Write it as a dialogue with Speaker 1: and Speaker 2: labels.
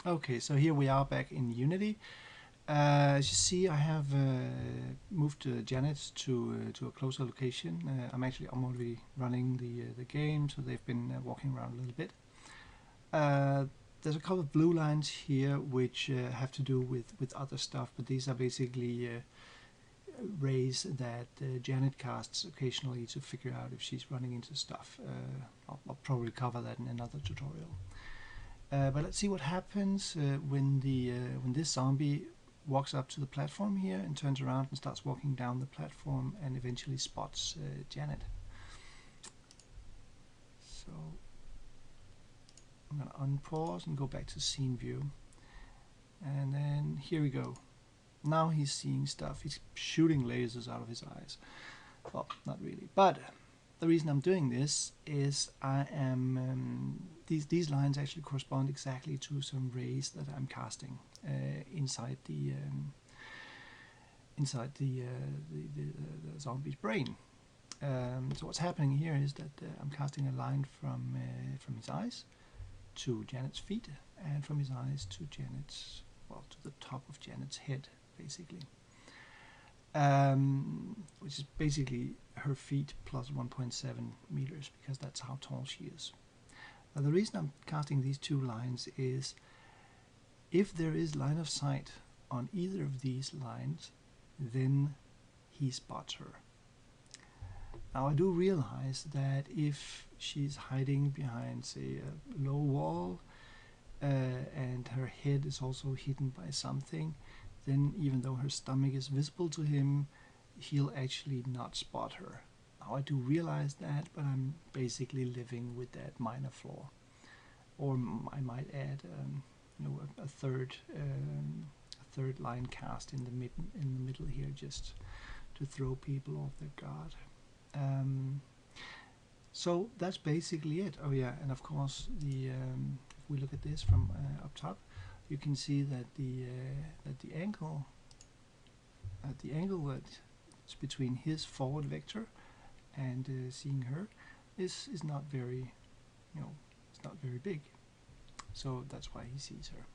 Speaker 1: Okay, so here we are back in Unity. As you see, I have moved Janet to a closer location. I'm already running the game, so they've been walking around a little bit. Uh, there's a couple of blue lines here which have to do with other stuff, but these are basically rays that Janet casts occasionally to figure out if she's running into stuff. I'll probably cover that in another tutorial. But let's see what happens when this zombie walks up to the platform here and turns around and starts walking down the platform and eventually spots Janet. So I'm going to unpause and go back to scene view. And then here we go. Now he's seeing stuff. He's shooting lasers out of his eyes. Well, not really. But the reason I'm doing this is I am these lines actually correspond exactly to some rays that I'm casting inside the zombie's brain. So what's happening here is that I'm casting a line from his eyes to Janet's feet, and from his eyes to to the top of Janet's head, basically. Which is basically her feet plus 1.7 meters, because that's how tall she is. Now, the reason I'm casting these two lines is if there is line of sight on either of these lines, then he spots her. Now, I do realize that if she's hiding behind, say, a low wall, and her head is also hidden by something, then even though her stomach is visible to him, he'll actually not spot her. Now, I do realize that, but I'm basically living with that minor flaw. Or I might add, a third line cast in the middle here, just to throw people off their guard. So that's basically it. Oh yeah, and of course if we look at this from up top, you can see that the angle that's between his forward vector and seeing her is not very, it's not very big. So that's why he sees her.